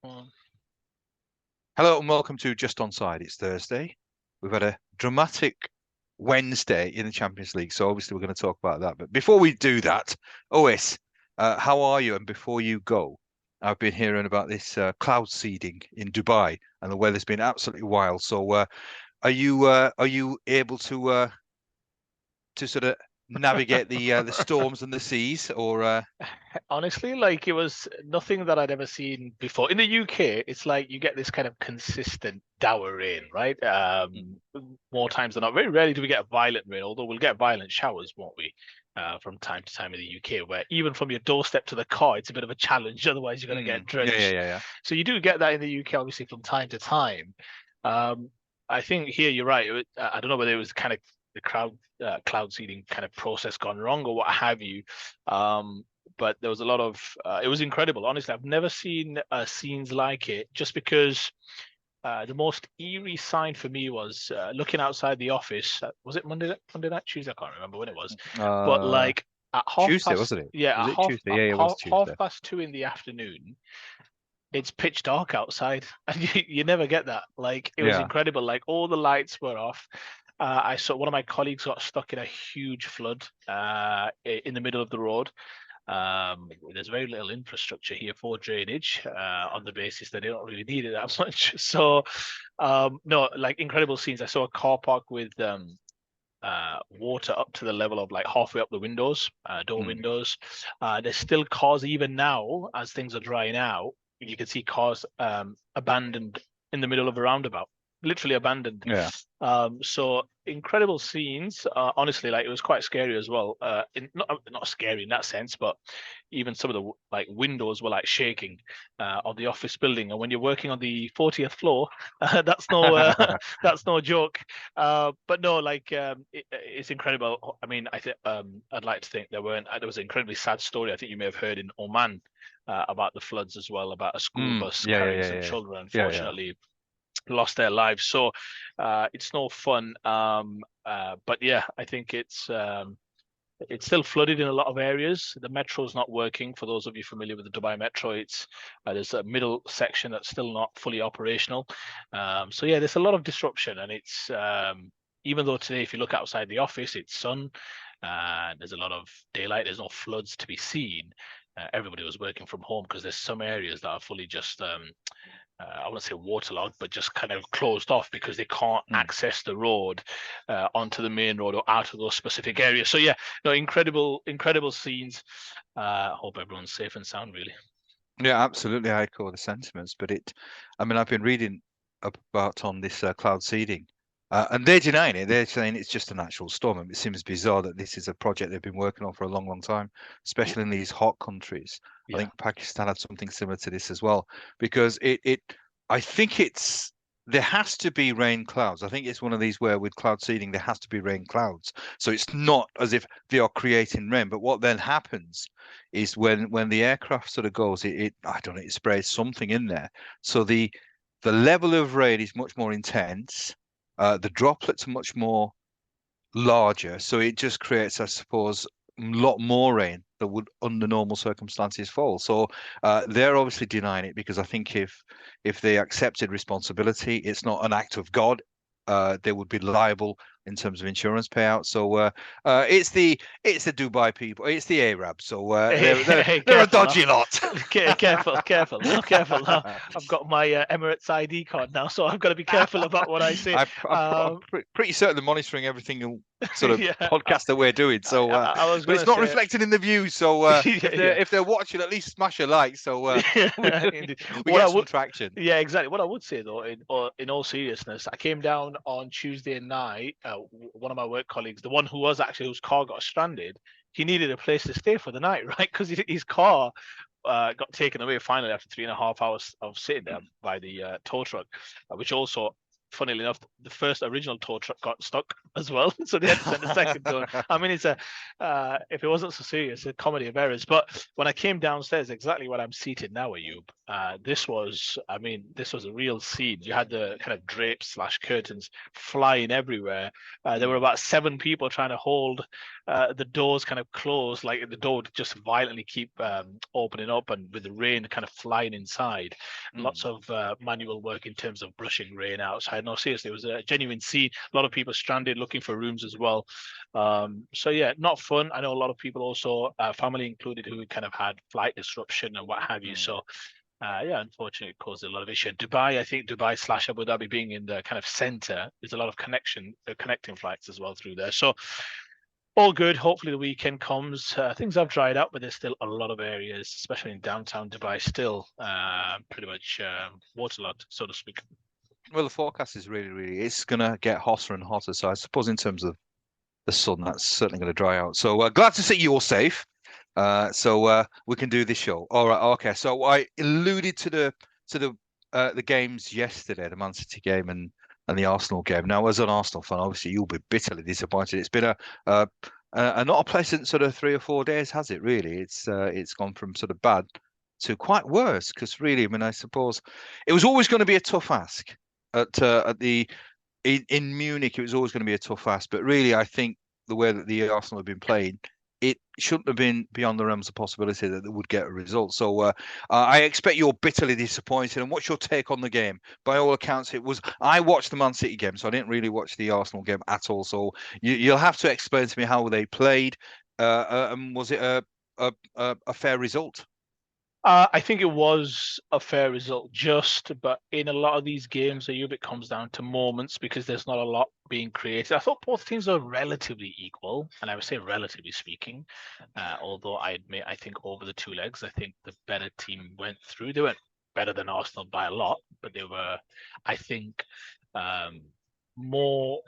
Mm. Hello and welcome to Just Onside. It's Thursday. We've had a dramatic Wednesday in the Champions League, so obviously we're going to talk about that. But before we do that, Ois, how are you? And before you go, I've been hearing about this cloud seeding in Dubai, and the weather's been absolutely wild. So, are you able to sort of navigate the storms and the seas, or Honestly, like it was nothing that I'd ever seen before. In the UK, it's like you get this kind of consistent dour rain, right? More times than not. Very rarely do we get violent rain, although we'll get violent showers, won't we? From time to time in the UK, where even from your doorstep to the car, it's a bit of a challenge. Otherwise, you're going to get yeah, yeah, drenched. yeah, yeah. So you do get that in the UK, obviously, from time to time. Um, I think here you're right. I don't know whether it was kind of the cloud seeding kind of process gone wrong or what have you. But there was a lot of it was incredible. Honestly, I've never seen scenes like it. Just because the most eerie sign for me was looking outside the office. Was it Monday night, Tuesday? I can't remember when it was. But Uh, like at half Tuesday, past, wasn't it? yeah, Was at it Tuesday? Yeah, it was half Tuesday. past 2 in the afternoon, it's pitch dark outside, and you never get that. Like it was Yeah. incredible. Like all the lights were off. I saw one of my colleagues got stuck in a huge flood in the middle of the road. There's very little infrastructure here for drainage on the basis that they don't really need it that much. So, no, like incredible scenes. I saw a car park with water up to the level of like halfway up the windows, door Mm. windows. There's still cars even now as things are drying out. You can see cars abandoned in the middle of a roundabout, literally abandoned. Yeah. So incredible scenes. Honestly, like it was quite scary as well. Not scary in that sense, but even some of the like windows were like shaking of the office building. And when you're working on the 40th floor, that's no that's no joke. But no, like it's incredible. I mean, I'd like to think there was an incredibly sad story. I think you may have heard in Oman about the floods as well, about a school bus Yeah, yeah, carrying yeah, some yeah. children, Yeah, yeah. unfortunately lost their lives. So it's no fun. But yeah, I think it's still flooded in a lot of areas. The metro is not working. For those of you familiar with the Dubai Metro, it's there's a middle section that's still not fully operational. So yeah, there's a lot of disruption, and it's even though today, if you look outside the office, it's sun. There's a lot of daylight. There's no floods to be seen. Everybody was working from home because there's some areas that are fully just I wouldn't say waterlogged, but just kind of closed off because they can't Mm. access the road onto the main road or out of those specific areas. So yeah, no, incredible scenes. Hope everyone's safe and sound, really. Yeah, absolutely. I echo the sentiments, but I mean, I've been reading about on this cloud seeding, and they're denying it. They're saying it's just a natural storm. And it seems bizarre that this is a project they've been working on for a long, long time, especially in these hot countries. I Yeah. think Pakistan had something similar to this as well, because I think there has to be rain clouds. I think it's one of these where with cloud seeding, there has to be rain clouds. So it's not as if they are creating rain, but what then happens is when the aircraft sort of goes, it I don't know, it sprays something in there. So the level of rain is much more intense. The droplets are much more larger, so it just creates, I suppose, a lot more rain that would, under normal circumstances, fall. So they're obviously denying it because I think if they accepted responsibility, it's not an act of God. They would be liable in terms of insurance payouts. So it's the Dubai people, it's the Arabs. So Hey, they're they're hey, they're a careful now. dodgy lot. Careful now, careful now. I've got my Emirates ID card now, so I've got to be careful about what I say. I'm Um, pretty certain they're monitoring everything sort of yeah, podcast that we're doing. So, I was but it's gonna not say, reflected in the views. So, yeah, yeah. if they're watching, at least smash a like. So, we, Indeed. we What I get some would, traction. yeah, exactly. What I would say though, in all seriousness, I came down on Tuesday night. One of my work colleagues, the one who was actually whose car got stranded, he needed a place to stay for the night, right? Because his car got taken away finally after 3.5 hours of sitting there by the tow truck, which also, funnily enough, the first original tow truck got stuck as well, so they had to send a second tow. I mean, it's a if it wasn't so serious, a comedy of errors. But when I came downstairs, exactly where I'm seated now, Ayub, this was a real scene. You had the kind of drapes slash curtains flying everywhere. There were about 7 people trying to hold the doors kind of closed, like the door would just violently keep opening up, and with the rain kind of flying inside. Lots of manual work in terms of brushing rain outside. No, seriously, it was a genuine scene. A lot of people stranded looking for rooms as well. So yeah, not fun. I know a lot of people also, family included, who kind of had flight disruption and what have you. So yeah, unfortunately, it caused a lot of issue. Dubai, I think Dubai slash Abu Dhabi being in the kind of center, there's a lot of connecting flights as well through there. So all good. Hopefully the weekend comes. Things have dried up, but there's still a lot of areas, especially in downtown Dubai, still pretty much waterlogged, so to speak. Well, the forecast is really, it's going to get hotter and hotter. So I suppose in terms of the sun, that's certainly going to dry out. So glad to see you all safe. So we can do this show. All right. Okay. So I alluded to the games yesterday, the Man City game and the Arsenal game. Now, as an Arsenal fan, obviously you'll be bitterly disappointed. It's been a not a pleasant sort of 3 or 4 days, has it? Really, it's gone from sort of bad to quite worse. Because really, I mean, I suppose it was always going to be a tough ask at the in Munich. It was always going to be a tough ask, but really, I think the way that the Arsenal have been playing, it shouldn't have been beyond the realms of possibility that they would get a result. So I expect you're bitterly disappointed. And what's your take on the game? By all accounts, it was. I watched the Man City game, so I didn't really watch the Arsenal game at all. So you'll have to explain to me how they played. And was it a fair result? I think it was a fair result, but in a lot of these games, Ayub, it comes down to moments because there's not a lot being created. I thought both teams are relatively equal, and I would say relatively speaking. Although I admit, I think over the 2 legs, I think the better team went through. They went better than Arsenal by a lot, but they were, I think, more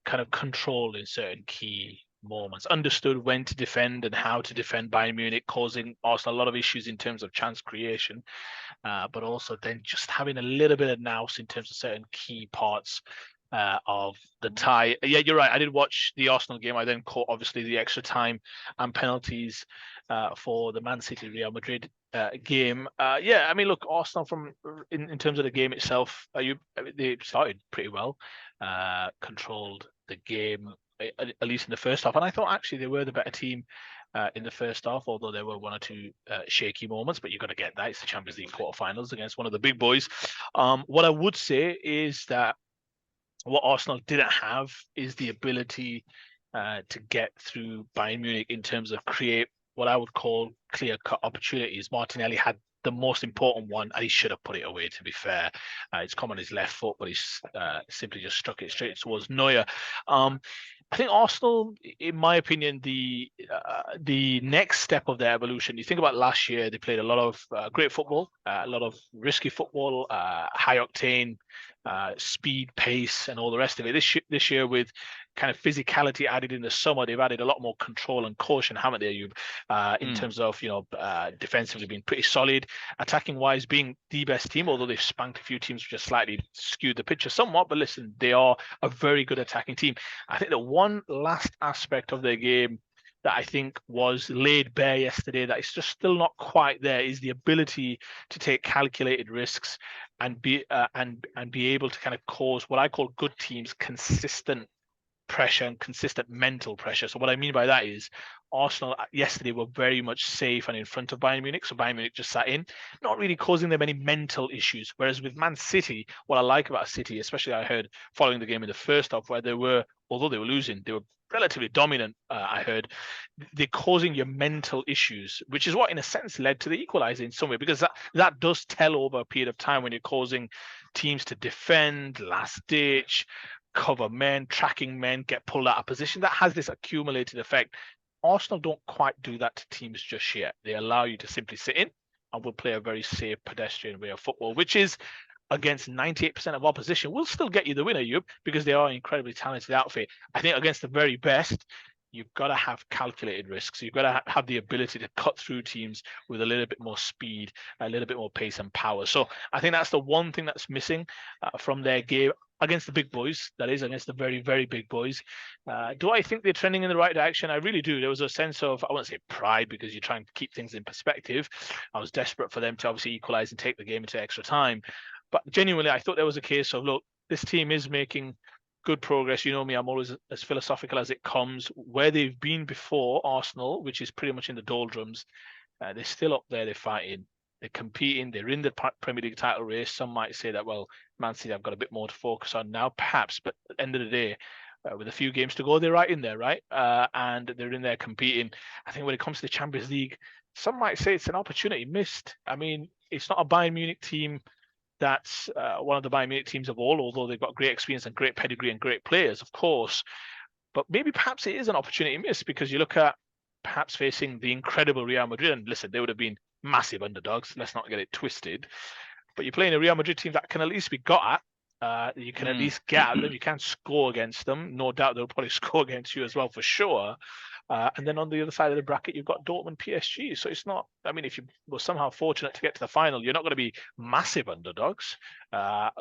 kind of controlled in certain key moments, understood when to defend and how to defend Bayern Munich, causing Arsenal a lot of issues in terms of chance creation, but also then just having a little bit of nous in terms of certain key parts of the tie. Yeah, you're right. I did watch the Arsenal game. I then caught obviously the extra time and penalties for the Man City Real Madrid game. Yeah, I mean, look, Arsenal in terms of the game itself, they started pretty well, controlled the game at least in the first half, and I thought actually they were the better team in the first half, although there were 1 or 2 shaky moments. But you've got to get that. It's the Champions League quarterfinals against one of the big boys. What I would say is that what Arsenal didn't have is the ability to get through Bayern Munich in terms of create what I would call clear-cut opportunities. Martinelli had the most important one, and he should have put it away, to be fair. It's come on his left foot, but he's simply just struck it straight towards Neuer. I think Arsenal, in my opinion, the next step of their evolution. You think about last year, they played a lot of great football, a lot of risky football, high octane, speed, pace, and all the rest of it. This year, with kind of physicality added in the summer, they've added a lot more control and caution, haven't they, in terms of defensively being pretty solid, attacking wise being the best team, although they've spanked a few teams which have slightly skewed the picture somewhat. But listen, they are a very good attacking team. I think the one last aspect of their game that I think was laid bare yesterday that is just still not quite there is the ability to take calculated risks and be able to kind of cause what I call good teams consistent pressure and consistent mental pressure. So what I mean by that is Arsenal yesterday were very much safe and in front of Bayern Munich. So Bayern Munich just sat in, not really causing them any mental issues. Whereas with Man City, what I like about City, especially I heard following the game in the first half, where although they were losing, they were relatively dominant. I heard they're causing your mental issues, which is what in a sense led to the equalizer in some way, because that does tell over a period of time when you're causing teams to defend, last ditch, cover men, tracking men, get pulled out of position. That has this accumulated effect. Arsenal don't quite do that to teams just yet. They allow you to simply sit in and will play a very safe pedestrian way of football, which is against 98% of opposition will still get you the winner, because they are an incredibly talented outfit. I think against the very best, you've got to have calculated risks. You've got to have the ability to cut through teams with a little bit more speed, a little bit more pace and power. So I think that's the one thing that's missing from their game against the big boys, that is, against the very, very big boys. Do I think they're trending in the right direction? I really do. There was a sense of, I won't say pride, because you're trying to keep things in perspective. I was desperate for them to obviously equalize and take the game into extra time. But genuinely, I thought there was a case of, look, this team is making good progress. You know me, I'm always as philosophical as it comes. Where they've been before, Arsenal, which is pretty much in the doldrums, they're still up there, they're fighting, they're competing, they're in the Premier League title race. Some might say that, well, Man City have got a bit more to focus on now, perhaps, but at the end of the day, with a few games to go, they're right in there, right? And they're in there competing. I think when it comes to the Champions League, some might say it's an opportunity missed. I mean, it's not a Bayern Munich team that's one of the Bayern Munich teams of all, although they've got great experience and great pedigree and great players, of course. But maybe perhaps it is an opportunity missed, because you look at perhaps facing the incredible Real Madrid, and listen, they would have been massive underdogs. Let's not get it twisted. But you're playing a Real Madrid team that can at least be got at. You can at least get at them. You can score against them. No doubt they'll probably score against you as well, for sure. And then on the other side of the bracket, you've got Dortmund, PSG. So it's not, I mean, if you were somehow fortunate to get to the final, you're not going to be massive underdogs.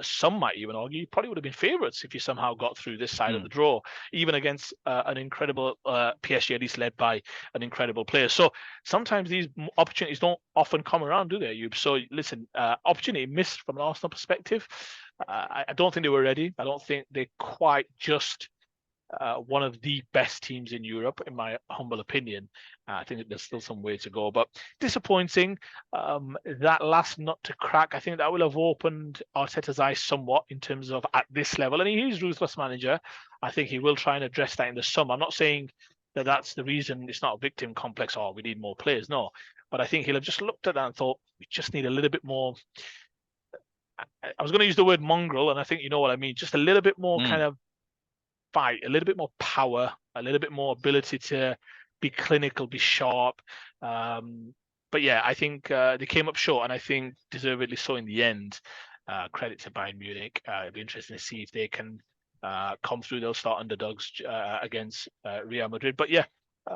Some might even argue you probably would have been favourites if you somehow got through this side of the draw, even against an incredible PSG, at least led by an incredible player. So sometimes these opportunities don't often come around, do they? So listen, opportunity missed from an Arsenal perspective. I don't think they were ready. I don't think they quite just one of the best teams in Europe, in my humble opinion. I think that there's still some way to go, but disappointing. That last nut to crack, I think that will have opened Arteta's eyes somewhat in terms of at this level. And he's ruthless manager. I think he will try and address that in the summer. I'm not saying that that's the reason. It's not a victim complex, or we need more players. No, but I think he'll have just looked at that and thought, we just need a little bit more. I was going to use the word mongrel, and I think you know what I mean. Just a little bit more kind of fight, a little bit more power, a little bit more ability to be clinical, be sharp. But yeah, I think they came up short, and I think deservedly so in the end. Credit to Bayern Munich. It'll be interesting to see if they can come through. They'll start underdogs against Real Madrid. But yeah,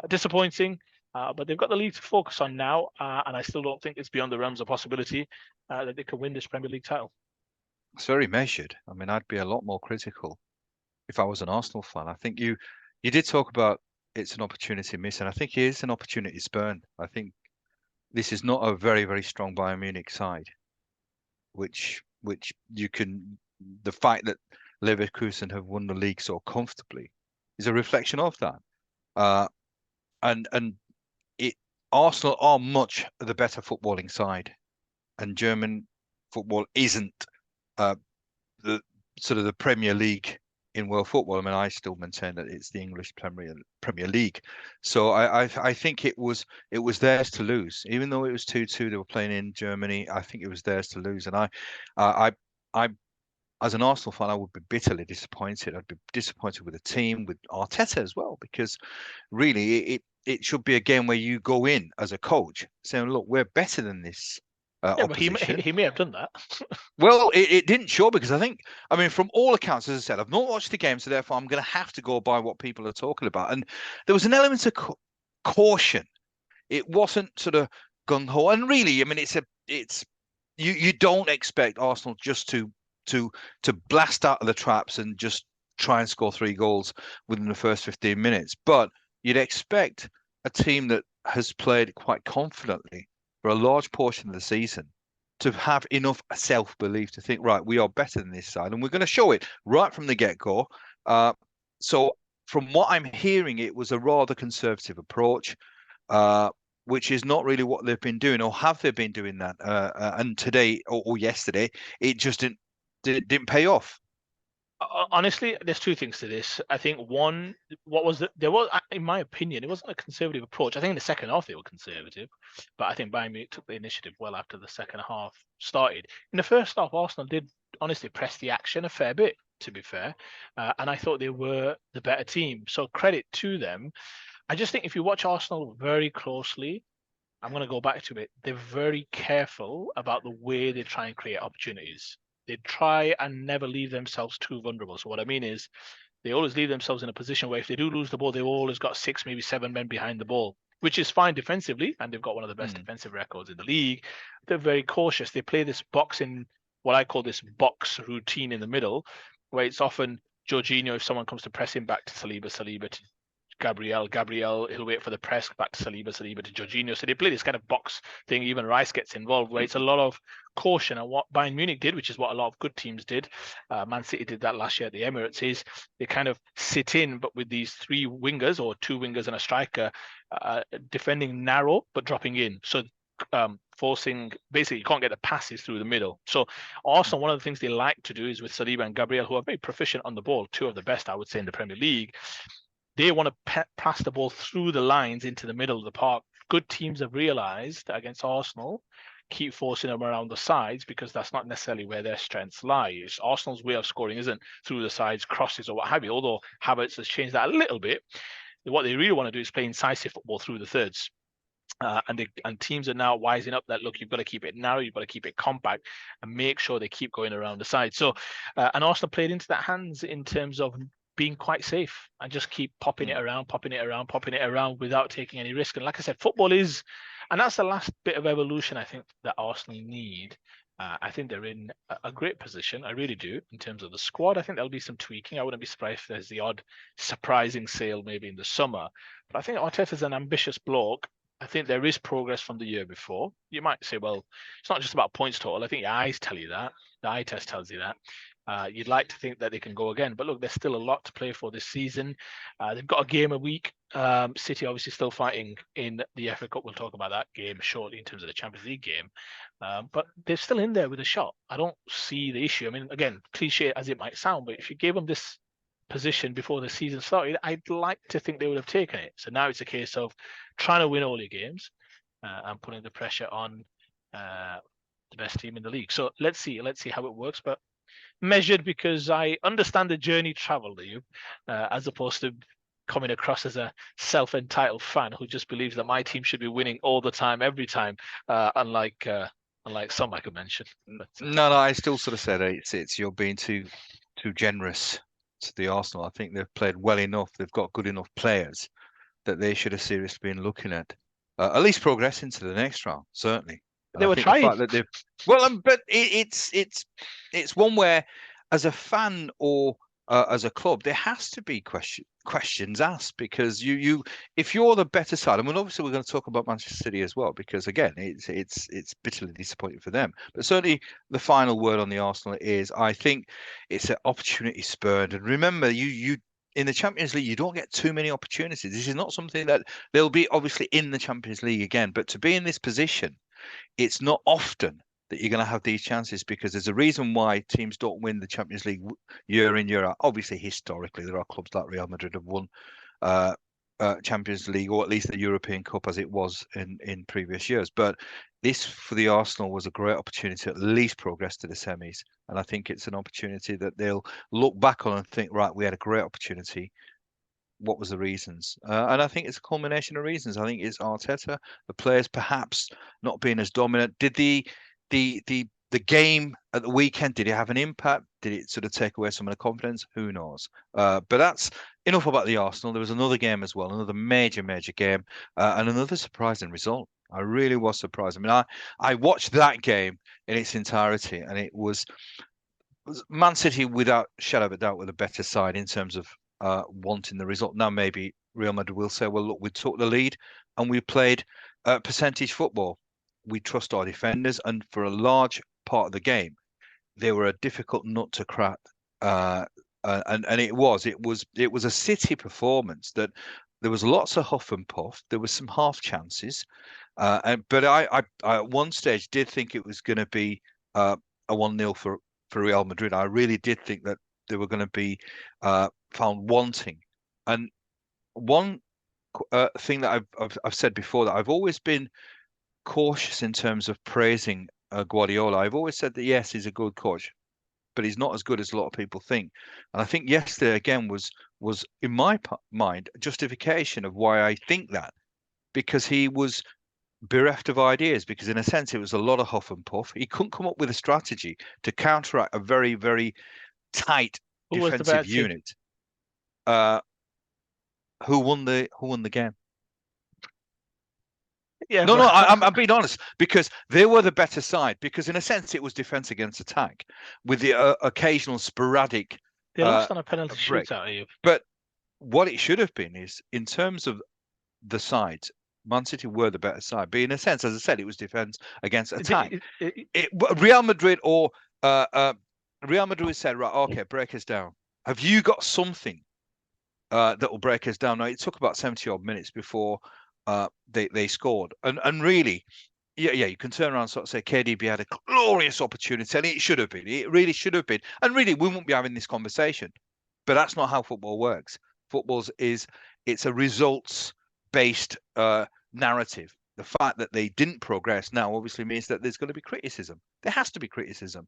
disappointing. But they've got the league to focus on now, and I still don't think it's beyond the realms of possibility that they could win this Premier League title. It's very measured. I mean, I'd be a lot more critical if I was an Arsenal fan. I think you did talk about it's an opportunity missed, and I think it is an opportunity spurned. I think this is not a very, very strong Bayern Munich side, which you can. The fact that Leverkusen have won the league so comfortably is a reflection of that. And Arsenal are much the better footballing side, and German football isn't the sort of the Premier League in world football. I mean, I still maintain that it's the English Premier League. So I think it was theirs to lose, even though it was 2-2. They were playing in Germany. I think it was theirs to lose, and I as an Arsenal fan, I would be bitterly disappointed. I'd be disappointed with the team, with Arteta as well, because really it should be a game where you go in as a coach saying, look, we're better than this. Yeah, but he may have done that. Well, it didn't show, because I mean, from all accounts, as I said, I've not watched the game, so therefore I'm going to have to go by what people are talking about. And there was an element of caution. It wasn't sort of gung ho. And really, I mean, it's you don't expect Arsenal just to blast out of the traps and just try and score 3 goals within the first 15 minutes. But you'd expect a team that has played quite confidently for a large portion of the season to have enough self-belief to think, right, we are better than this side, and we're going to show it right from the get-go. So from what I'm hearing, it was a rather conservative approach, which is not really what they've been doing, or have they been doing that? And today or yesterday, it just didn't pay off. Honestly, there's 2 things to this. I think one, there was, in my opinion, it wasn't a conservative approach. I think in the second half they were conservative, but I think Bayern Munich took the initiative well after the second half started. In the first half, Arsenal did honestly press the action a fair bit, to be fair, and I thought they were the better team. So credit to them. I just think if you watch Arsenal very closely, I'm going to go back to it. They're very careful about the way they try and create opportunities. They try and never leave themselves too vulnerable. So what I mean is, they always leave themselves in a position where if they do lose the ball, they've always got 6, maybe 7 men behind the ball, which is fine defensively, and they've got one of the best defensive records in the league. They're very cautious. They play this boxing, what I call this box routine in the middle, where it's often Jorginho, if someone comes to press him, back to Saliba, Saliba to Gabriel, he'll wait for the press, back to Saliba to Jorginho. So they play this kind of box thing. Even Rice gets involved, where it's a lot of caution. And what Bayern Munich did, which is what a lot of good teams did, Man City did that last year at the Emirates, is they kind of sit in, but with these 3 wingers or 2 wingers and a striker, defending narrow but dropping in. So forcing, basically you can't get the passes through the middle. So Arsenal, one of the things they like to do is with Saliba and Gabriel, who are very proficient on the ball, 2 of the best I would say in the Premier League, they want to pass the ball through the lines into the middle of the park. Good teams have realized that against Arsenal, keep forcing them around the sides, because that's not necessarily where their strengths lie. It's Arsenal's way of scoring isn't through the sides, crosses or what have you, although Havertz has changed that a little bit. What they really want to do is play incisive football through the thirds. And teams are now wising up that, look, you've got to keep it narrow, you've got to keep it compact, and make sure they keep going around the side. So, and Arsenal played into that hands in terms of being quite safe and just keep popping it around without taking any risk. And like I said, football is, and that's the last bit of evolution I think that Arsenal need. I think they're in a great position. I really do, in terms of the squad. I think there'll be some tweaking. I wouldn't be surprised if there's the odd surprising sale maybe in the summer. But I think Arteta's an ambitious bloke. I think there is progress from the year before. You might say, well, it's not just about points total. I think your eyes tell you that. The eye test tells you that. You'd like to think that they can go again, but look, there's still a lot to play for this season. They've got a game a week. City obviously still fighting in the FA Cup. We'll talk about that game shortly in terms of the Champions League game. But they're still in there with a shot. I don't see the issue. I mean, again, cliche as it might sound, but if you gave them this position before the season started, I'd like to think they would have taken it. So now it's a case of trying to win all your games and putting the pressure on the best team in the league. So let's see how it works. But measured, because I understand the journey traveled, as opposed to coming across as a self-entitled fan who just believes that my team should be winning all the time, every time, unlike some I could mention. But, no, I still sort of said it's you're being too generous to the Arsenal. I think they've played well enough. They've got good enough players that they should have seriously been looking at least progressing to the next round. Certainly, they were trying. The fact that they've but it's one where, as a fan or as a club, there has to be questions asked, because you if you're the better side, and obviously we're going to talk about Manchester City as well, because again it's bitterly disappointing for them. But certainly the final word on the Arsenal is, I think it's an opportunity spurned. And remember, you in the Champions League, you don't get too many opportunities. This is not something that they'll be obviously in the Champions League again, but to be in this position, it's not often that you're going to have these chances, because there's a reason why teams don't win the Champions League year in, year out. Obviously, historically, there are clubs like Real Madrid have won Champions League, or at least the European Cup, as it was in previous years. But this, for the Arsenal, was a great opportunity to at least progress to the semis. And I think it's an opportunity that they'll look back on and think, right, we had a great opportunity. What was the reasons? And I think it's a culmination of reasons. I think it's Arteta, the players perhaps not being as dominant. Did the game at the weekend, did it have an impact? Did it sort of take away some of the confidence? Who knows? But that's enough about the Arsenal. There was another game as well, another major game, and another surprising result. I really was surprised. I mean, I watched that game in its entirety, and it was Man City, without shadow of a doubt, with a better side in terms of wanting the result. Now, maybe Real Madrid will say, well, look, we took the lead and we played percentage football. We trust our defenders, and for a large part of the game, they were a difficult nut to crack. And it was a City performance that there was lots of huff and puff. There was some half chances, but I at one stage did think it was going to be a 1-0 for Real Madrid. I really did think that they were going to be found wanting. And one thing that I've said before, that I've always been cautious in terms of praising Guardiola. I've always said that yes, he's a good coach, but he's not as good as a lot of people think. And I think yesterday again was in my mind justification of why I think that, because he was bereft of ideas, because in a sense it was a lot of huff and puff. He couldn't come up with a strategy to counteract a very, very tight defensive unit. uh, who won the game? Yeah, No, but I'm being honest, because they were the better side. Because in a sense, it was defense against attack, with the occasional sporadic they lost on a penalty break. shootout. Are you? But what it should have been is, in terms of the sides, Man City were the better side. But in a sense, as I said, it was defense against attack. Real Madrid or Real Madrid said, right, okay, break us down. Have you got something that will break us down? Now, it took about 70 odd minutes before they scored, and really, yeah, you can turn around and sort of say KDB had a glorious opportunity, and it should have been. It really should have been. And really, we wouldn't be having this conversation. But that's not how football works. It's a results-based narrative. The fact that they didn't progress now obviously means that there's going to be criticism. There has to be criticism.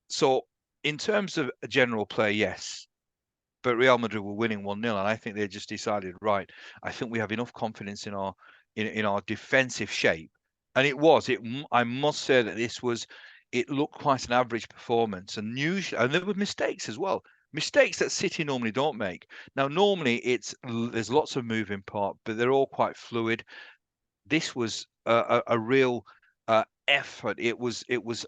So in terms of a general play, yes. But Real Madrid were winning 1-0, and I think they just decided, right, I think we have enough confidence in our defensive shape. And I must say that it looked quite an average performance, and there were mistakes as well. Mistakes that City normally don't make. Now, normally there's lots of moving part, but they're all quite fluid. This was a real effort. It was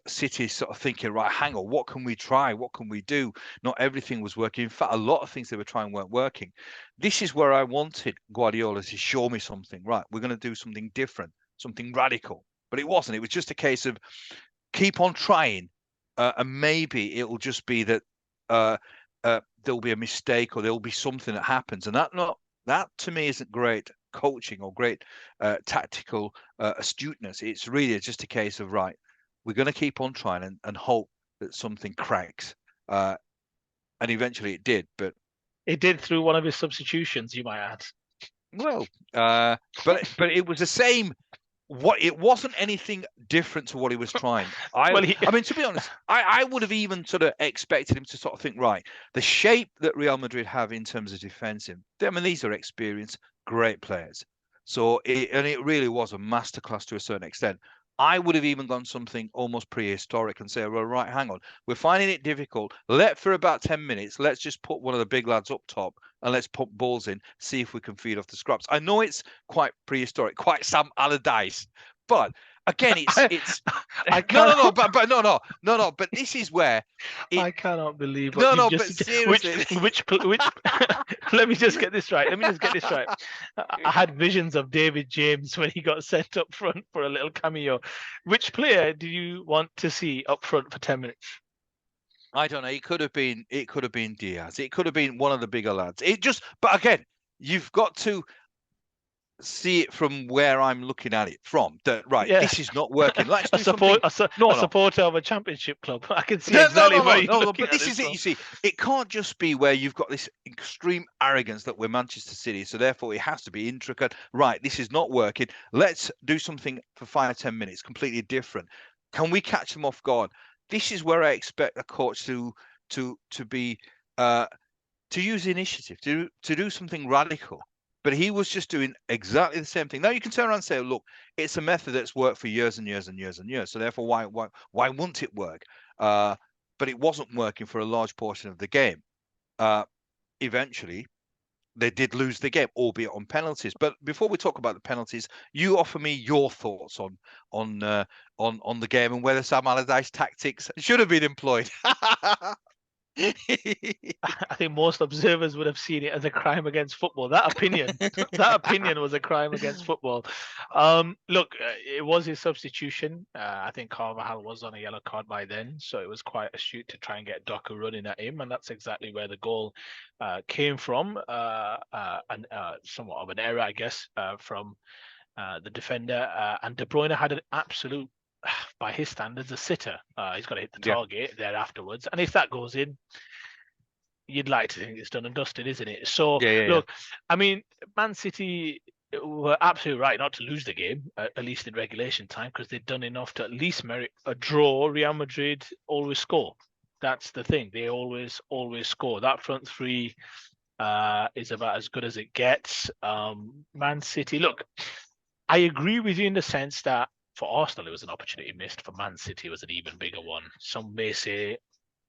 City sort of thinking, right, hang on, what can we try? What can we do? Not everything was working. In fact, a lot of things they were trying weren't working. This is where I wanted Guardiola to show me something. Right, we're going to do something different, something radical. But it wasn't. It was just a case of keep on trying, and maybe it will just be that there'll be a mistake or there'll be something that happens, and that to me isn't great coaching or great tactical astuteness. It's really just a case of, right, we're going to keep on trying and hope that something cracks, and eventually it did. But it did through one of his substitutions, you might add. well, but it was the same. It wasn't anything different to what he was trying. I mean, to be honest, I would have even sort of expected him to sort of think, right, the shape that Real Madrid have in terms of defensive, I mean, these are experienced, great players. So it really was a masterclass to a certain extent. I would have even gone something almost prehistoric and say, well, right, hang on, we're finding it difficult. For about 10 minutes, let's just put one of the big lads up top and let's put balls in, see if we can feed off the scraps. I know it's quite prehistoric, quite Sam Allardyce, but again, it's I no, but this is where I cannot believe what you've just but seriously, which let me just get this right. I had visions of David James when he got sent up front for a little cameo. Which player do you want to see up front for 10 minutes? I don't know. It could have been Diaz. It could have been one of the bigger lads. But again, you've got to see it from where I'm looking at it from. That right, Yeah. this is not working. Let's do a supporter of a championship club. I can see exactly where you're looking but this is it. You see, it can't just be where you've got this extreme arrogance that we're Manchester City, so therefore it has to be intricate. Right, this is not working. Let's do something for 5-10 minutes, completely different. Can we catch them off guard? This is where I expect a coach to be to use initiative, to do something radical. But he was just doing exactly the same thing. Now you can turn around and say, look, it's a method that's worked for years and years and years and years. So therefore, why wouldn't it work? But it wasn't working for a large portion of the game. Eventually, they did lose the game, albeit on penalties. But before we talk about the penalties, you offer me your thoughts on the game and whether Sam Allardyce tactics should have been employed. I think most observers would have seen it as a crime against football. That opinion was a crime against football. Look, it was his substitution. I think Carvajal was on a yellow card by then, so it was quite astute to try and get Doku running at him, and that's exactly where the goal came from. And somewhat of an error, I guess, from the defender. And De Bruyne had an absolute, by his standards, a sitter. He's got to hit the target there afterwards, and if that goes in, you'd like to think it's done and dusted, isn't it? So look, I mean, Man City were absolutely right not to lose the game, at least in regulation time, because they'd done enough to at least merit a draw. Real Madrid always score. That's the thing. They always score. That front three is about as good as it gets. Man City, look, I agree with you in the sense that for Arsenal, it was an opportunity missed. For Man City, it was an even bigger one. Some may say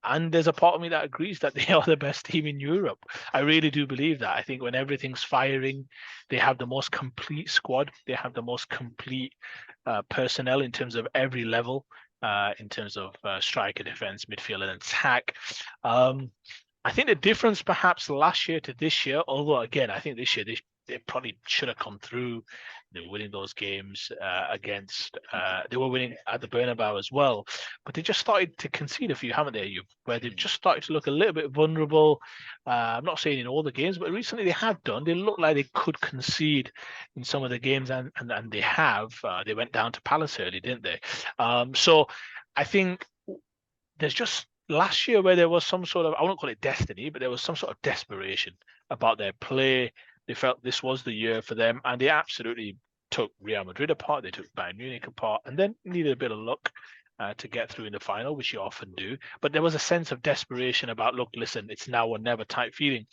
And there's a part of me that agrees that they are the best team in Europe. I really do believe that. I think when everything's firing, they have the most complete squad. They have the most complete personnel in terms of every level, in terms of striker, defense, midfield, and attack. I think the difference perhaps last year to this year, although again, I think this year they probably should have come through. They were winning those games against. They were winning at the Bernabeu as well, but they just started to concede a few, haven't they? Where they've just started to look a little bit vulnerable. I'm not saying in all the games, but recently they have done. They look like they could concede in some of the games, and they have. They went down to Palace early, didn't they? So I think there's just last year where there was some sort of, I won't call it destiny, but there was some sort of desperation about their play. They felt this was the year for them, and they absolutely took Real Madrid apart. They took Bayern Munich apart, and then needed a bit of luck to get through in the final, which you often do. But there was a sense of desperation about, look, listen, it's now or never type feeling.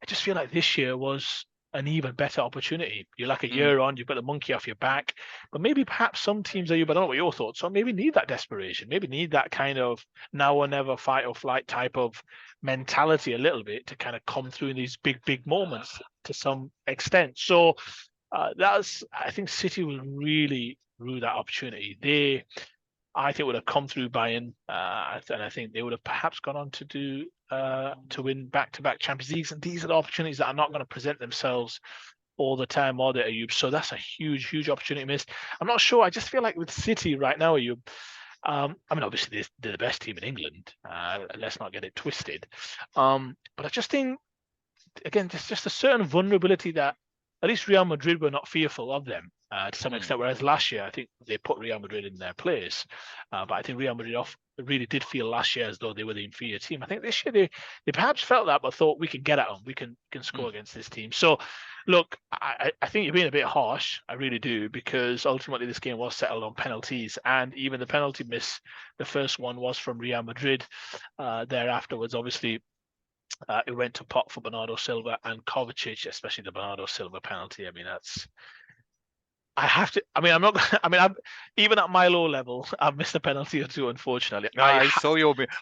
I just feel like this year was an even better opportunity. You're like a year on, you've got the monkey off your back, but maybe perhaps some teams are you, but I don't know what your thoughts are, maybe need that desperation, maybe need that kind of now or never fight or flight type of mentality a little bit to kind of come through in these big moments to some extent. So I think City will really rue that opportunity. I think would have come through Bayern, and I think they would have perhaps gone on to do to win back-to-back Champions Leagues. And these are the opportunities that are not going to present themselves all the time, are they, Ayub? So that's a huge opportunity missed. I'm not sure. I just feel like with City right now, Ayub. I mean, obviously they're the best team in England. Let's not get it twisted. But I just think, again, there's just a certain vulnerability that at least Real Madrid were not fearful of them to some extent. Whereas last year, I think they put Real Madrid in their place. But I think Real Madrid really did feel last year as though they were the inferior team. I think this year they perhaps felt that, but thought we can get at them, we can score against this team. So, look, I think you're being a bit harsh. I really do, because ultimately this game was settled on penalties, and even the penalty miss, the first one was from Real Madrid. There afterwards, obviously. It went to pot for Bernardo Silva and Kovacic, especially the Bernardo Silva penalty. I mean, I have to. I mean, I'm not. I mean, I'm even at my low level. I've missed a penalty or two, unfortunately. I saw your missed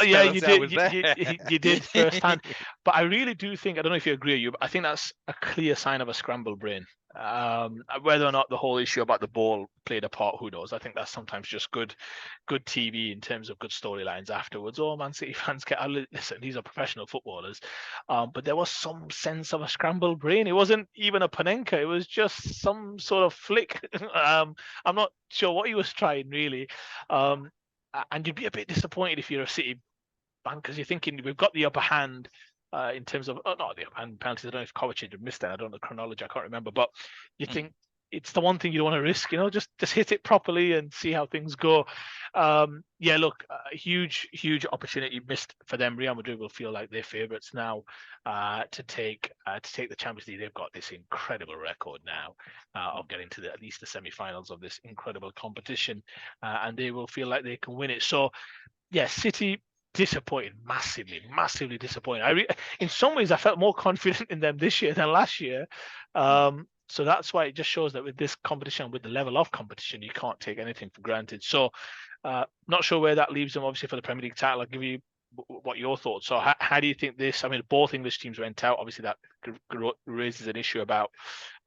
yeah, penalty. you I did. was there. You did firsthand. But I really do think. I don't know if you agree, you. But I think that's a clear sign of a scrambled brain. Whether or not the whole issue about the ball played a part, who knows? I think that's sometimes just good TV in terms of good storylines afterwards. Oh, Man City fans listen. These are professional footballers, but there was some sense of a scrambled brain. It wasn't even a Panenka. It was just some sort of flick. I'm not sure what he was trying really, and you'd be a bit disappointed if you're a City fan, because you're thinking we've got the upper hand in terms of not the penalties. I don't know if Kovacic had missed that. I don't know the chronology. I can't remember. But you think it's the one thing you don't want to risk. Just hit it properly and see how things go. Yeah, look, huge opportunity missed for them. Real Madrid will feel like they're favourites now to take the Champions League. They've got this incredible record now of getting to at least the semi-finals of this incredible competition, and they will feel like they can win it. So, yeah, City. Disappointed, massively disappointed. In some ways, I felt more confident in them this year than last year. So that's why it just shows that with this competition, with the level of competition, you can't take anything for granted. So, not sure where that leaves them. Obviously, for the Premier League title, I'll give you what your thoughts are. How do you think this? I mean, both English teams went out. Obviously, that raises an issue about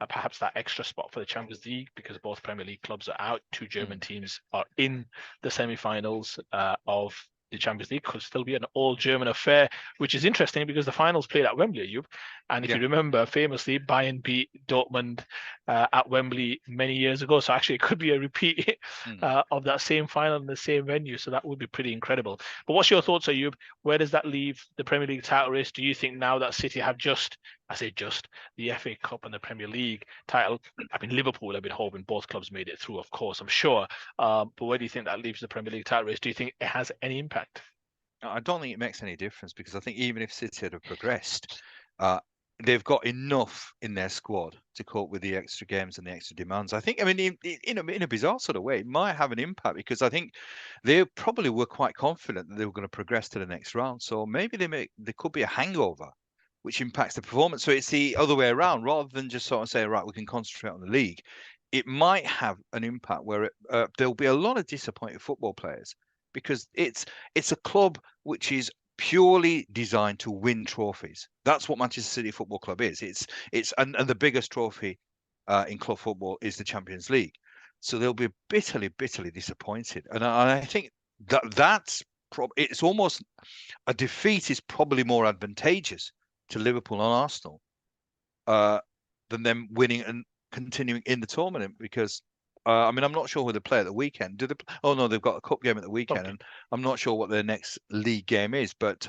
perhaps that extra spot for the Champions League, because both Premier League clubs are out. Two German teams are in the semi-finals of the Champions League. Could still be an all-German affair, which is interesting because the finals played at Wembley, Ayub. And if you remember, famously, Bayern beat Dortmund at Wembley many years ago. So actually, it could be a repeat of that same final in the same venue. So that would be pretty incredible. But what's your thoughts, Ayub? Where does that leave the Premier League title race? Do you think now that City have the FA Cup and the Premier League title? I mean, Liverpool have been hoping both clubs made it through, of course, I'm sure. But where do you think that leaves the Premier League title race? Do you think it has any impact? I don't think it makes any difference, because I think even if City had have progressed, they've got enough in their squad to cope with the extra games and the extra demands. I think, I mean, in a bizarre sort of way, it might have an impact, because I think they probably were quite confident that they were going to progress to the next round. So maybe there could be a hangover which impacts the performance. So it's the other way around, rather than just sort of say, right, we can concentrate on the league. It might have an impact where there'll be a lot of disappointed football players because it's a club which is purely designed to win trophies. That's what Manchester City Football Club is. And the biggest trophy in club football is the Champions League. So they'll be bitterly, bitterly disappointed. And I think it's almost a defeat is probably more advantageous to Liverpool and Arsenal uh, than them winning and continuing in the tournament because I mean I'm not sure who they play at the weekend. Do they? Oh no, they've got a cup game at the weekend, Okay. and I'm not sure what their next league game is. But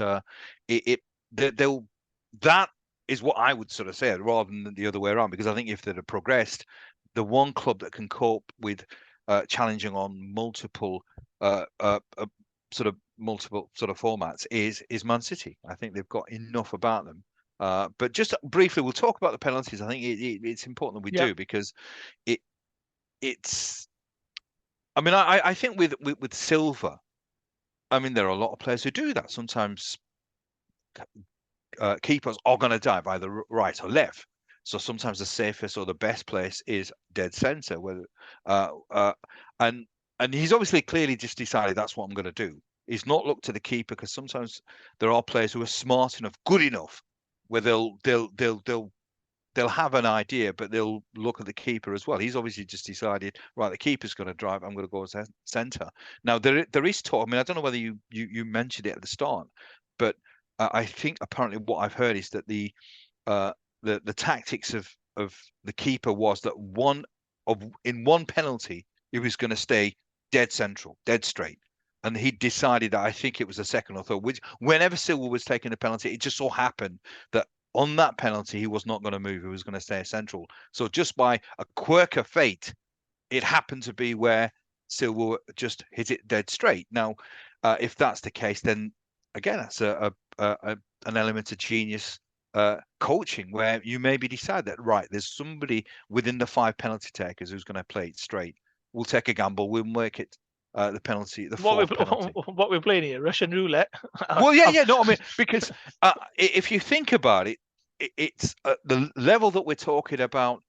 they'll that is what I would sort of say rather than the other way around because I think if they'd have progressed, the one club that can cope with challenging on multiple sort of formats is Man City. I think they've got enough about them. But just briefly, we'll talk about the penalties. I think it's important that we Yeah. do because it it's. I mean, I think with Silva, I mean, there are a lot of players who do that. Sometimes keepers are going to dive either right or left. So sometimes the safest or the best place is dead center. Whether uh, uh, and and he's obviously clearly just decided that's what I'm going to do. He's not looked to the keeper because sometimes there are players who are smart enough, good enough, where they'll have an idea, but they'll look at the keeper as well. He's obviously just decided, right, the keeper's going to drive. I'm going to go centre. Now there is talk. I mean, I don't know whether you mentioned it at the start, but I think apparently what I've heard is that uh, the tactics of the keeper was that in one penalty he was going to stay dead central, dead straight. And he decided that I think it was the second or third, which whenever Silva was taking the penalty, it just so happened that on that penalty he was not going to move. He was going to stay central. So just by a quirk of fate, it happened to be where Silva just hit it dead straight. Now, if that's the case, then again, that's an element of genius coaching where you maybe decide that right, there's somebody within the 5 penalty takers who's going to play it straight. We'll take a gamble. We'll make it the penalty, the What fourth we're penalty. what we're playing here, Russian roulette. Well, yeah, no, I mean because if you think about it, it's the level that we're talking about.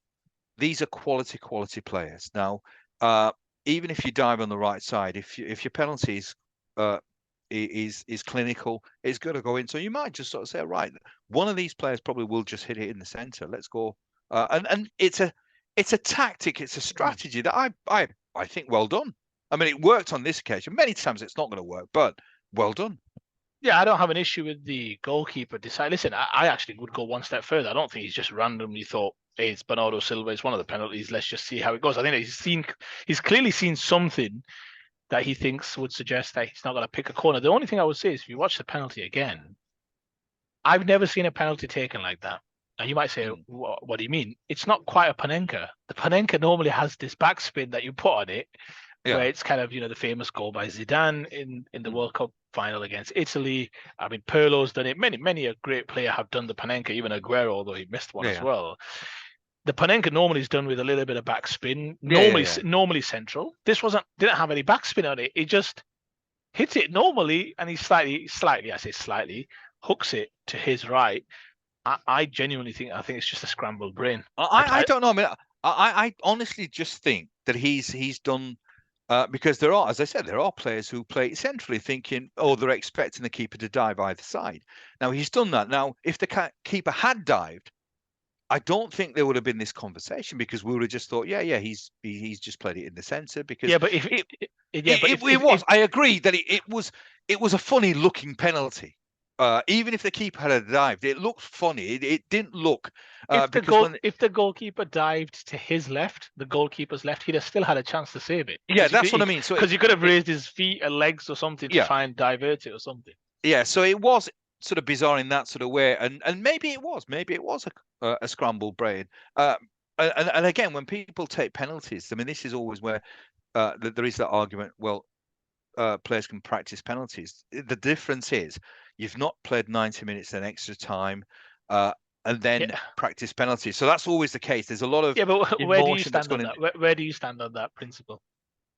These are quality players. Now, even if you dive on the right side, if your penalties is clinical, it's going to go in. So you might just sort of say, right, one of these players probably will just hit it in the center. Let's go. And it's a tactic, it's a strategy that I think well done. I mean, it worked on this occasion. Many times it's not going to work, but well done. Yeah, I don't have an issue with the goalkeeper decide. Listen, I actually would go one step further. I don't think he's just randomly thought, hey, it's Bernardo Silva. It's one of the penalties. Let's just see how it goes. I think he's clearly seen something that he thinks would suggest that he's not going to pick a corner. The only thing I would say is if you watch the penalty again, I've never seen a penalty taken like that. And you might say, what do you mean? It's not quite a Panenka. The Panenka normally has this backspin that you put on it, where it's kind of, the famous goal by Zidane in the World Cup final against Italy. I mean, Pirlo's done it. Many a great player have done the Panenka, even Aguero, although he missed one as well. The Panenka normally is done with a little bit of backspin, normally central. This didn't have any backspin on it. It just hits it normally, and he slightly, I say slightly, hooks it to his right. I genuinely think it's just a scrambled brain. I don't know. I mean, I honestly just think that he's done because there are, as I said, there are players who play centrally thinking, oh, they're expecting the keeper to dive either side. Now he's done that. Now, if the keeper had dived, I don't think there would have been this conversation because we would have just thought, yeah, he's just played it in the centre because but it was. I agree that it was a funny looking penalty. Even if the keeper had dived, it looked funny. It didn't look if the goalkeeper dived to his left, the goalkeeper's left, he'd have still had a chance to save it. Yeah, that's what I mean. So because he could have raised his feet or legs or something to try and divert it or something. Yeah, so it was sort of bizarre in that sort of way, and maybe it was a scrambled brain. And again, when people take penalties, I mean, this is always where there is that argument. Well, players can practice penalties. The difference is you've not played 90 minutes in extra time, and then practice penalties. So that's always the case. There's a lot of but where do you stand on that? Where do you stand on that principle?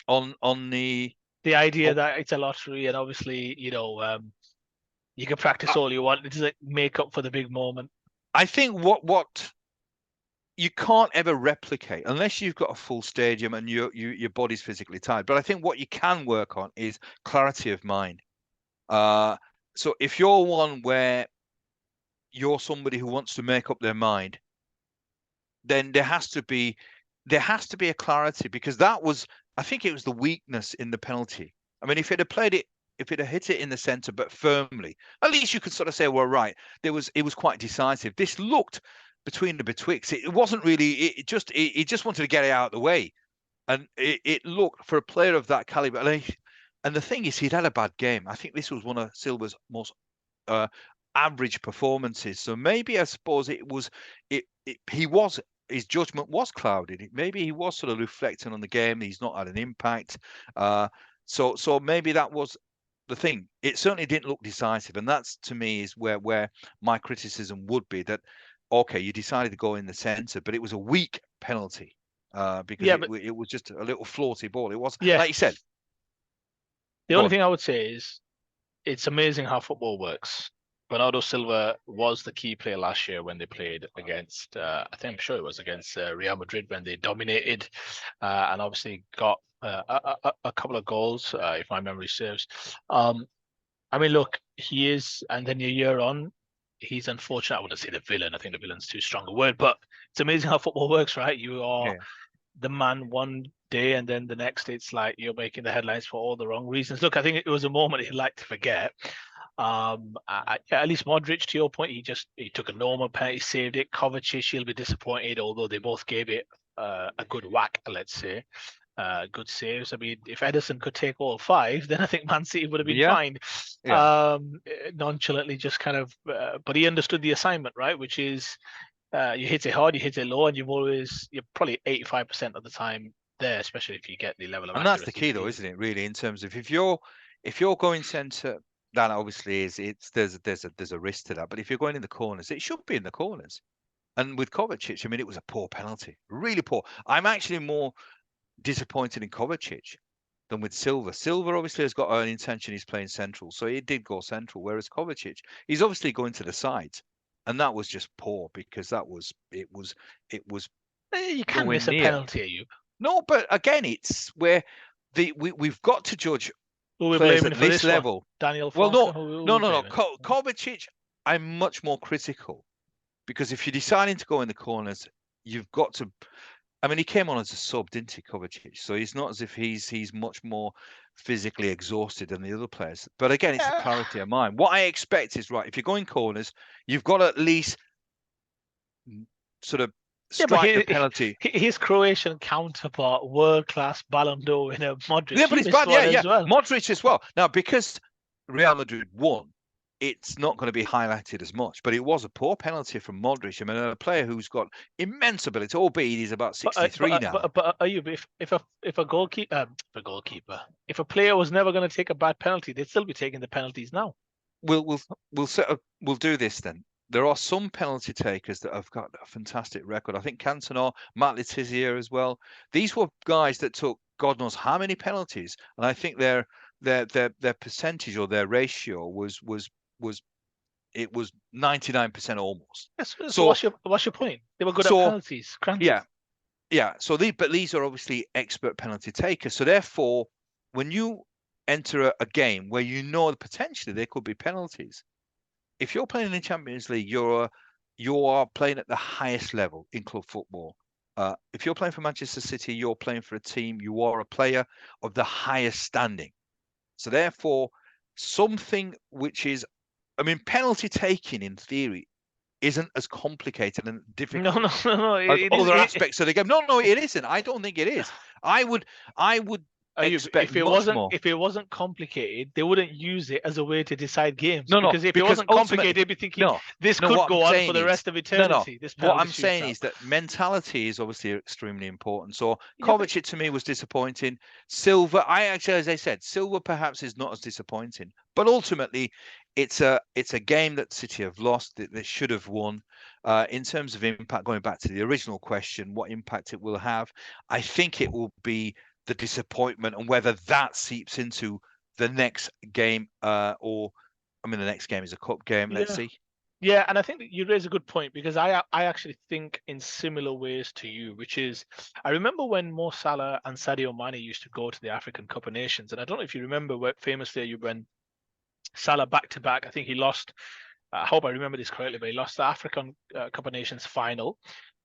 On the idea that it's a lottery, and obviously, you can practice all you want. It doesn't make up for the big moment. I think what you can't ever replicate unless you've got a full stadium and your body's physically tired. But I think what you can work on is clarity of mind. Uh, so if you're one where you're somebody who wants to make up their mind, then there has to be a clarity, because that was, I think it was the weakness in the penalty. I mean, if it had hit it in the centre but firmly, at least you could sort of say, well, right, it was quite decisive. This looked between the betwixt. It wasn't really. It just wanted to get it out of the way, and it looked for a player of that caliber. And the thing is, he'd had a bad game. I think this was one of Silva's most uh, average performances. So maybe I suppose he was, his judgment was clouded. Maybe he was sort of reflecting on the game. He's not had an impact. So maybe that was the thing. It certainly didn't look decisive, and that's, to me, is where my criticism would be that, okay, you decided to go in the centre, but it was a weak penalty because Yeah, but it was just a little floaty ball. It was, yeah, like you said, the go only on. thing I would say is it's amazing how football works. Bernardo Silva was the key player last year when they played against, I'm sure it was against Real Madrid, when they dominated and obviously got a couple of goals, if my memory serves. I mean, look, he is, and then a year on, he's unfortunate. I wouldn't say the villain. I think the villain's too strong a word, but it's amazing how football works, right? You are Yeah. the man one day, and then the next it's like you're making the headlines for all the wrong reasons. Look, I think it was a moment he'd like to forget. At least Modric, to your point, he took a normal penalty, saved it. Kovacic, he'll be disappointed, although they both gave it a good whack, let's say. Good saves. I mean, if Edison could take all five, then I think Man City would have been Yeah. fine. Yeah. Nonchalantly, just kind of, but he understood the assignment, right? Which is you hit it hard, you hit it low, and you're probably 85% of the time there, especially if you get the level of And that's the accuracy key, that though, he isn't is. it? Really, in terms of if you're going centre, that obviously is, there's a risk to that. But if you're going in the corners, it should be in the corners. And with Kovacic, I mean, it was a poor penalty, really poor. I'm actually more disappointed in Kovacic than with Silva. Silva obviously has got an intention, he's playing central, so he did go central. Whereas Kovacic, he's obviously going to the sides, and that was just poor, because it was You can nowhere miss a near. penalty, you. No, but again, it's where we've got to judge Who are we players blaming at for this this one? level. Daniel Well, Farker? no, Who are no, we no, no. blaming? Kovacic, I'm much more critical, because if you're deciding to go in the corners, you've got to. I mean, he came on as a sub, didn't he, Kovacic? So it's not as if he's much more physically exhausted than the other players. But again, it's a Uh, clarity of mind. What I expect is, right, if you're going corners, you've got to at least sort of yeah, but strike the penalty. his Croatian counterpart, world class Ballon d'Or winner Modric, Yeah, but he it's missed bad. Yeah, one yeah. as well. Modric as well. Now, because Real Madrid won, it's not going to be highlighted as much. But it was a poor penalty from Modric. I mean, a player who's got immense ability, albeit he's about But 63 now. are you if a goalkeeper if a player was never going to take a bad penalty, they'd still be taking the penalties now. We'll do this then. There are some penalty takers that have got a fantastic record. I think Cantona, Matt Letizia as well. These were guys that took God knows how many penalties, and I think their percentage, or their ratio, was it was 99% almost. Yes. So So what's your point? They were good at so penalties, granted. yeah, yeah. But these are obviously expert penalty takers. So therefore, when you enter a game where you know potentially there could be penalties, if you're playing in Champions League, you are playing at the highest level in club football. If you're playing for Manchester City, you're playing for a team. You are a player of the highest standing. So therefore, something which is, I mean, penalty taking in theory isn't as complicated and No, difficult no, no, no. as It is. other aspects of the game. No, no, it isn't. I don't think it is. I would Ayub, expect much more. if it wasn't complicated, they wouldn't use it as a way to decide games. No, no, Because if it because wasn't complicated, ultimately, they'd be thinking no, this no. could What I'm go on for saying the is, rest of no. eternity. This What penalty I'm saying shootout. is that mentality is obviously extremely important. So Yeah, but Kovacic to me was disappointing. Silva, I actually, as I said, Silva perhaps is not as disappointing, but ultimately, it's a game that City have lost, that they should have won. In terms of impact, going back to the original question, what impact it will have, I think it will be the disappointment, and whether that seeps into the next game, or I mean, the next game is a cup game. Let's yeah, see. Yeah, and I think that you raise a good point because I actually think in similar ways to you, which is I remember when Mo Salah and Sadio Mane used to go to the African Cup of Nations, and I don't know if you remember famously when Salah back to back, I think he lost. I hope I remember this correctly, but he lost the African Cup of Nations final.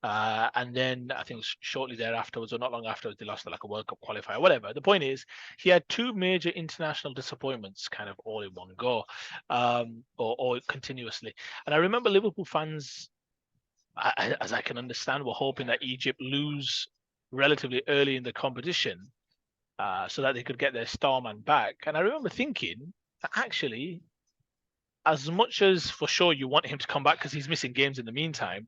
And then I think shortly thereafterwards, or not long afterwards, they lost like a World Cup qualifier, whatever. The point is, he had two major international disappointments kind of all in one go, or continuously. And I remember Liverpool fans, as I can understand, were hoping that Egypt lose relatively early in the competition so that they could get their star man back. And I remember thinking, actually, as much as for sure you want him to come back because he's missing games in the meantime,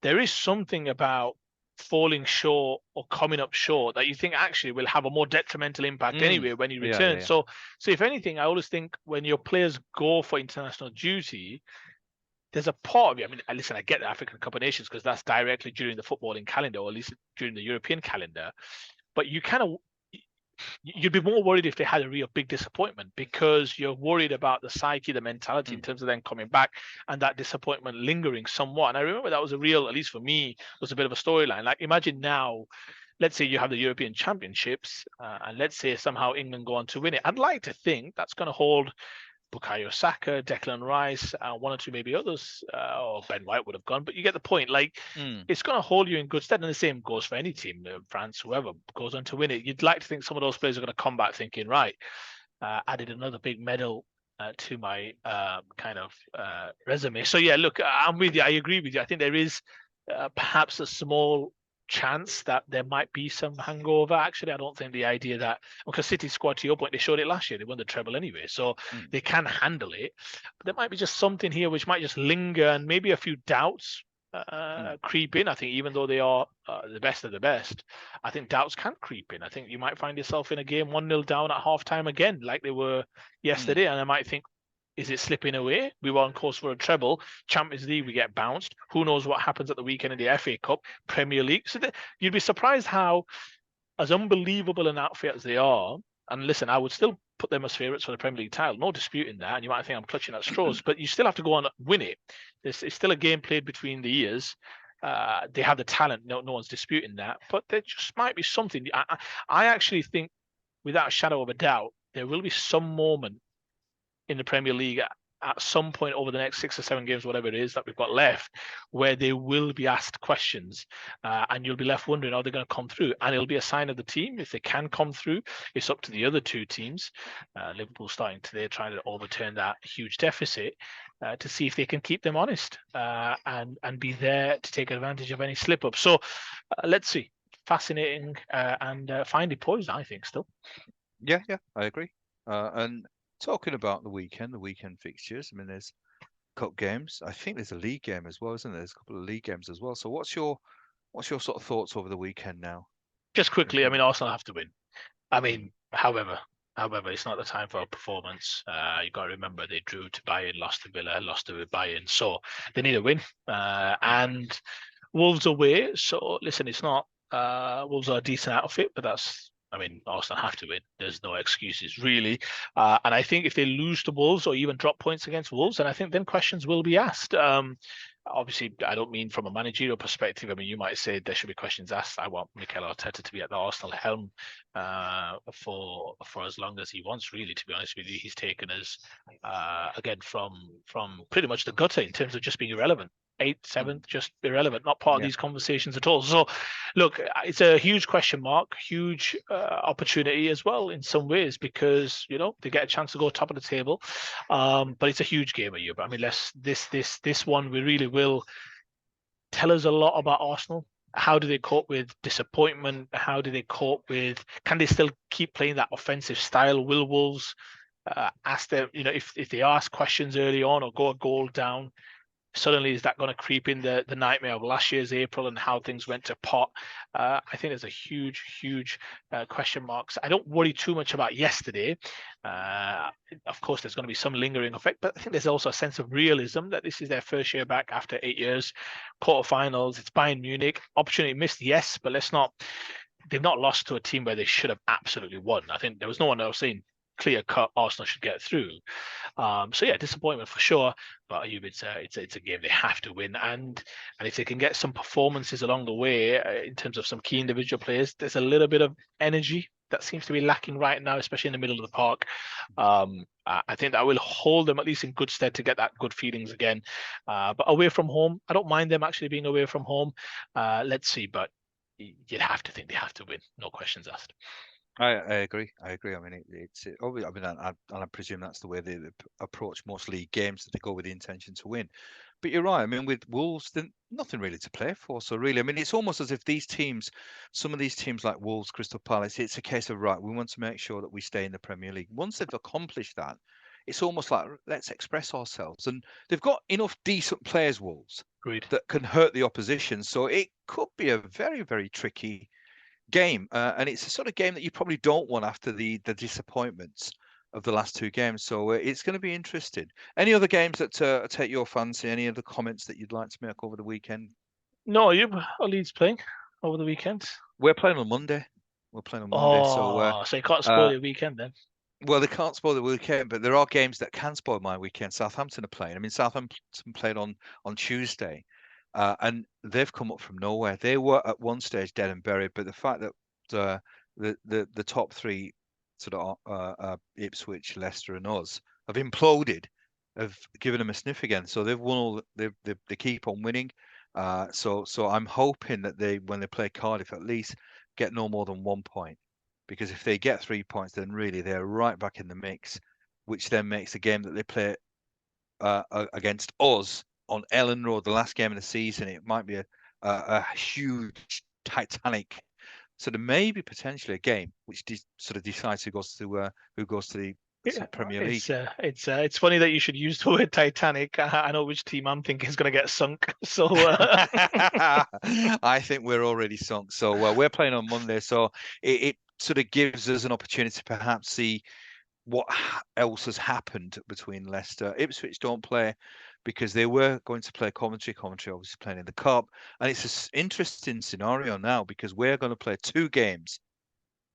there is something about falling short or coming up short that you think actually will have a more detrimental impact anyway when he Yeah, yeah, returns. yeah. So if anything, I always think when your players go for international duty, there's a part of you. I mean, listen, I get the African Cup of Nations because that's directly during the footballing calendar, or at least during the European calendar. But you kind of you'd be more worried if they had a real big disappointment because you're worried about the psyche, the mentality in Mm, terms of them coming back and that disappointment lingering somewhat. And I remember that was a real, at least for me, was a bit of a storyline. Like imagine now, let's say you have the European Championships, and let's say somehow England go on to win it. I'd like to think that's going to hold Bukayo Saka, Declan Rice, one or two maybe others, or Ben White would have gone, but you get the point. Like mm, it's going to hold you in good stead, and the same goes for any team, France, whoever goes on to win it. You'd like to think some of those players are going to come back thinking, right, added another big medal to my kind of resume. So yeah, look, I'm with you. I agree with you. I think there is perhaps a small chance that there might be some hangover. Actually, I don't think the idea that because City's squad, to your point, they showed it last year. They won the treble anyway, so mm, they can handle it. But there might be just something here which might just linger and maybe a few doubts mm, creep in. I think even though they are the best of the best, I think doubts can creep in. I think you might find yourself in a game 1-0 down at halftime again, like they were mm, yesterday, and I might think, is it slipping away? We were on course for a treble. Champions League, we get bounced. Who knows what happens at the weekend in the FA Cup, Premier League? So you'd be surprised how, as unbelievable an outfit as they are, and listen, I would still put them as favourites for the Premier League title. No disputing that. And you might think I'm clutching at straws, but you still have to go on and win it. It's still a game played between the ears. They have the talent. No one's disputing that. But there just might be something. I actually think, without a shadow of a doubt, there will be some moment in the Premier League at some point over the next 6 or 7 games, whatever it is that we've got left, where they will be asked questions, and you'll be left wondering, are they going to come through? And it'll be a sign of the team if they can come through. It's up to the other two teams. Liverpool starting today, trying to overturn that huge deficit. To see if they can keep them honest and be there to take advantage of any slip up. So let's see. Fascinating and finely poised, I think, still. yeah, yeah, I agree. And talking about the weekend fixtures, I mean, there's cup games. I think there's a league game as well, isn't there? There's a couple of league games as well. So what's your sort of thoughts over the weekend now? Just quickly, I Anything? mean, Arsenal have to win. I Mm, mean, however, it's not the time for a performance. You got to remember they drew to Bayern, lost to Villa, lost to Bayern, so they need a win. mm, And Wolves away. So listen, it's not Wolves are a decent outfit, but that's. I mean, Arsenal have to win. There's no excuses really. And I think if they lose to Wolves or even drop points against Wolves, then I think then questions will be asked. Obviously, I don't mean from a managerial perspective. I mean, you might say there should be questions asked. I want Mikel Arteta to be at the Arsenal helm for as long as he wants. Really, to be honest with you, he's taken us again from pretty much the gutter in terms of just being irrelevant. Eighth, mm. seventh, just irrelevant, not part of Yeah. these conversations at all. So, look, it's a huge question mark, huge opportunity as well in some ways because they get a chance to go top of the table, but it's a huge game of you. But I mean, this one we really will tell us a lot about Arsenal. How do they cope with disappointment? How do they cope with? Can they still keep playing that offensive style? Will Wolves ask them? If they ask questions early on or go a goal down, suddenly is that going to creep in the nightmare of last year's April and how things went to pot? I think there's a huge question marks. I don't worry too much about yesterday. Of course, there's going to be some lingering effect, but I think there's also a sense of realism that this is their first year back after 8 years. Quarterfinals, it's Bayern Munich. Opportunity missed, yes, but they've not lost to a team where they should have absolutely won. I think there was no one else saying clear cut Arsenal should get through. So yeah, disappointment for sure. But Ayub, it's a game they have to win, and if they can get some performances along the way in terms of some key individual players, there's a little bit of energy that seems to be lacking right now, especially in the middle of the park. I think that will hold them at least in good stead to get that good feelings again. But away from home, I don't mind them actually being away from home. Let's see, but you'd have to think they have to win, no questions asked. I agree. I agree. I mean, it's obviously. I mean, I presume that's the way they approach most league games, that they go with the intention to win. But you're right. I mean, with Wolves, then nothing really to play for. So really, I mean, it's almost as if these teams, some of these teams like Wolves, Crystal Palace, it's a case of right. We want to make sure that we stay in the Premier League. Once they've accomplished that, it's almost like let's express ourselves. And they've got enough decent players, Wolves, Agreed. that can hurt the opposition. So it could be a very, very tricky game, and it's a sort of game that you probably don't want after the disappointments of the last two games. So it's going to be interesting. Any other games that take your fancy? Any other comments that you'd like to make over the weekend? No, you are Leeds playing over the weekend? We're playing on Monday. We're playing on Monday. So you can't spoil Uh, your weekend then. well, they can't spoil the weekend, but there are games that can spoil my weekend. Southampton are playing. I mean, Southampton played on Tuesday, and they've come up from nowhere. They were at one stage dead and buried, but the fact that the top three, sort of Ipswich, Leicester, and us, have imploded, have given them a sniff again. So they've won all. They keep on winning. So I'm hoping that when they play Cardiff, at least get no more than 1 point, because if they get 3 points, then really they're right back in the mix, which then makes the game that they play against us on Ellen Road, the last game of the season, it might be a huge Titanic sort of, maybe potentially a game which sort of decides who goes to the Yeah, Premier League. It's funny that you should use the word Titanic. I know which team I'm thinking is going to get sunk. So I think we're already sunk. So we're playing on Monday, so it sort of gives us an opportunity to perhaps see what else has happened between Leicester. Ipswich don't play because they were going to play Coventry. Coventry obviously playing in the Cup, and it's an interesting scenario now because we're going to play two games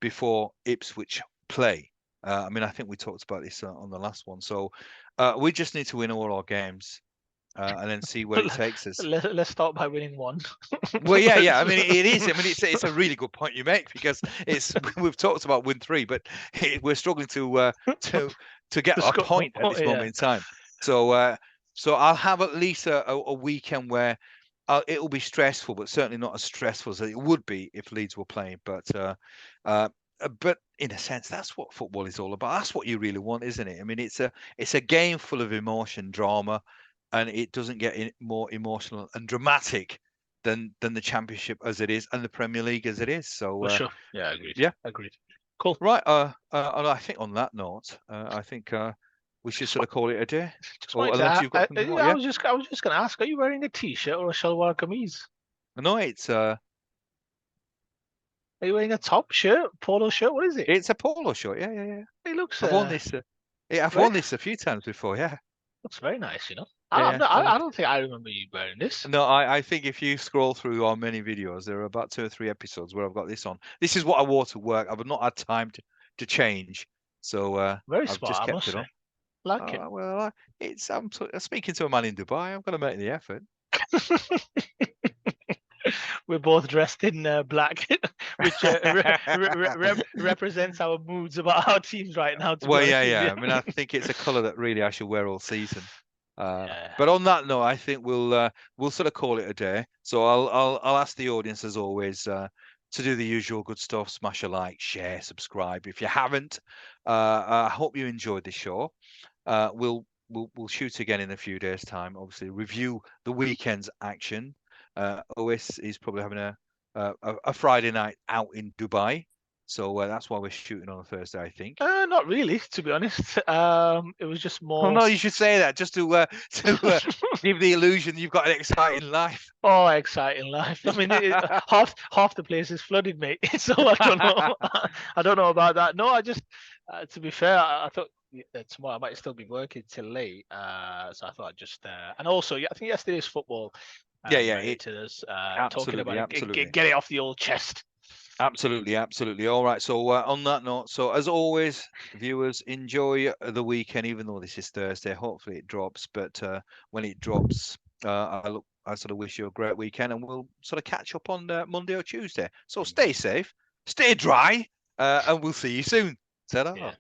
before Ipswich play. I mean, I think we talked about this on the last one. So we just need to win all our games and then see where it takes us. let's start by winning one. Well, yeah. I mean, it is. I mean, it's a really good point you make, because we've talked about win three, but we're struggling to get our point at this moment in time. So so I'll have at least a weekend where it'll be stressful, but certainly not as stressful as it would be if Leeds were playing. But in a sense, that's what football is all about. That's what you really want, isn't it? I mean, it's a game full of emotion, drama, and it doesn't get more emotional and dramatic than the Championship as it is, and the Premier League as it is. So For sure. Yeah, agreed. yeah, Agreed. Cool. right. And I think on that note, I think we should sort of call it a day. Just Or wanted to unless you've got something more, I yeah. was just going to ask, are you wearing a t-shirt or a shalwar kameez? No, it's Are you wearing a top shirt, polo shirt? What is it? it's a polo shirt. Yeah. It looks I've worn this. I've worn this a few times before. Yeah. looks very nice, you know. Yeah. I don't think I remember you wearing this. No, I think if you scroll through our many videos, there are about 2 or 3 episodes where I've got this on. This is what I wore to work. I've not had time to change, so Very I've smart, just I kept must it say. on. Like it. Well, I'm speaking to a man in Dubai. I'm going to make the effort. We're both dressed in black, which represents our moods about our teams right now. To be Well, honest with yeah. you. I mean, I think it's a colour that really I should wear all season. Yeah. But on that note, I think we'll sort of call it a day. So I'll ask the audience as always to do the usual good stuff: smash a like, share, subscribe. If you haven't, I hope you enjoyed the show. We'll shoot again in a few days' time. Obviously, review the weekend's action. OS is probably having a Friday night out in Dubai, so that's why we're shooting on a Thursday, I think. Not really, to be honest. It was just Oh more. no, you should say that just to give the illusion you've got an exciting life. Oh, exciting life! I mean, half the place is flooded, mate. So I don't know. I don't know about that. No, I just, to be fair, I thought tomorrow I might still be working till late. So I thought I'd just, and also, I think yesterday's football. Yeah, Related to us talking absolutely, about it, absolutely. get it off the old chest. Absolutely, absolutely. All right. So on that note, so as always, viewers, enjoy the weekend. Even though this is Thursday, hopefully it drops. But when it drops, I sort of wish you a great weekend, and we'll sort of catch up on Monday or Tuesday. So stay safe, stay dry, and we'll see you soon. Ta-ra. Yeah.